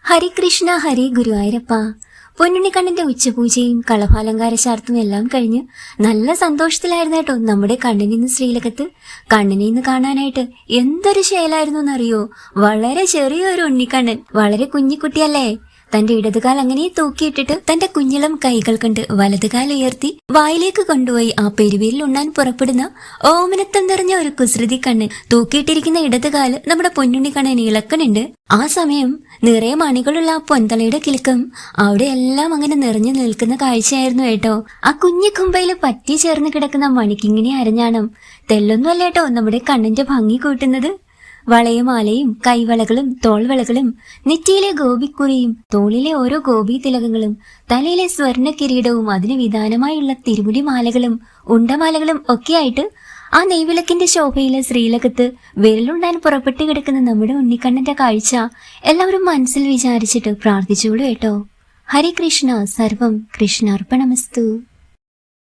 ഹരികൃഷ്ണ ഹരി ഗുരുവായൂരപ്പ. പൊന്നുണ്ണിക്കണ്ണന്റെ ഉച്ചപൂജയും കളഭാലങ്കാര ശാർത്തും എല്ലാം കഴിഞ്ഞ് നല്ല സന്തോഷത്തിലായിരുന്നു കേട്ടോ നമ്മുടെ കണ്ണനിന്ന് ശ്രീലകത്ത്. കണ്ണനെ ഇന്ന് കാണാനായിട്ട് എന്തൊരു ശേലായിരുന്നു എന്നറിയോ. വളരെ ചെറിയൊരു ഉണ്ണിക്കണ്ണൻ, വളരെ കുഞ്ഞിക്കുട്ടിയല്ലേ. തന്റെ ഇടതുകാൽ അങ്ങനെ തൂക്കിയിട്ടിട്ട് തന്റെ കുഞ്ഞിളം കൈകൾ കൊണ്ട് വലതുകാൽ ഉയർത്തി വായിലേക്ക് കൊണ്ടുപോയി ആ പെരുവേലിൽ ഉണ്ണാൻ പുറപ്പെടുന്ന ഓമനത്തം നിറഞ്ഞ ഒരു കുസൃതി കണ്ണൻ. തൂക്കിയിട്ടിരിക്കുന്ന ഇടതുകാല് നമ്മുടെ പൊന്നുണ്ണിക്കണ്ണൻ ഇളക്കണുണ്ട്. ആ സമയം നിറയെ മണികളുള്ള ആ പൊന്തളയുടെ കിലുക്കം അവിടെ എല്ലാം അങ്ങനെ നിറഞ്ഞു നിൽക്കുന്ന കാഴ്ചയായിരുന്നു കേട്ടോ. ആ കുഞ്ഞി കുമ്പയില് പറ്റി ചേർന്ന് കിടക്കുന്ന മണിക്കിങ്ങനെ അരഞ്ഞാണം തെല്ലൊന്നും അല്ല കേട്ടോ നമ്മുടെ കണ്ണന്റെ ഭംഗി കൂട്ടുന്നത്. വളയുമാലയും കൈവളകളും തോൾവളകളും നെറ്റിയിലെ ഗോപിക്കുറിയും തോളിലെ ഓരോ ഗോപി തിലകങ്ങളും തലയിലെ സ്വർണ്ണ കിരീടവും അതിന് വിധാനമായുള്ള തിരുമുടി മാലകളും ഉണ്ടമാലകളും ഒക്കെയായിട്ട് ആ നെയ്വിളക്കിന്റെ ശോഭയിലെ ശ്രീലകത്ത് വിരലുണ്ടാൻ പുറപ്പെട്ടു കിടക്കുന്ന നമ്മുടെ ഉണ്ണിക്കണ്ണന്റെ കാഴ്ച എല്ലാവരും മനസ്സിൽ വിചാരിച്ചിട്ട് പ്രാർത്ഥിച്ചോളൂ കേട്ടോ. ഹരികൃഷ്ണ സർവം കൃഷ്ണാർപ്പണമസ്തു.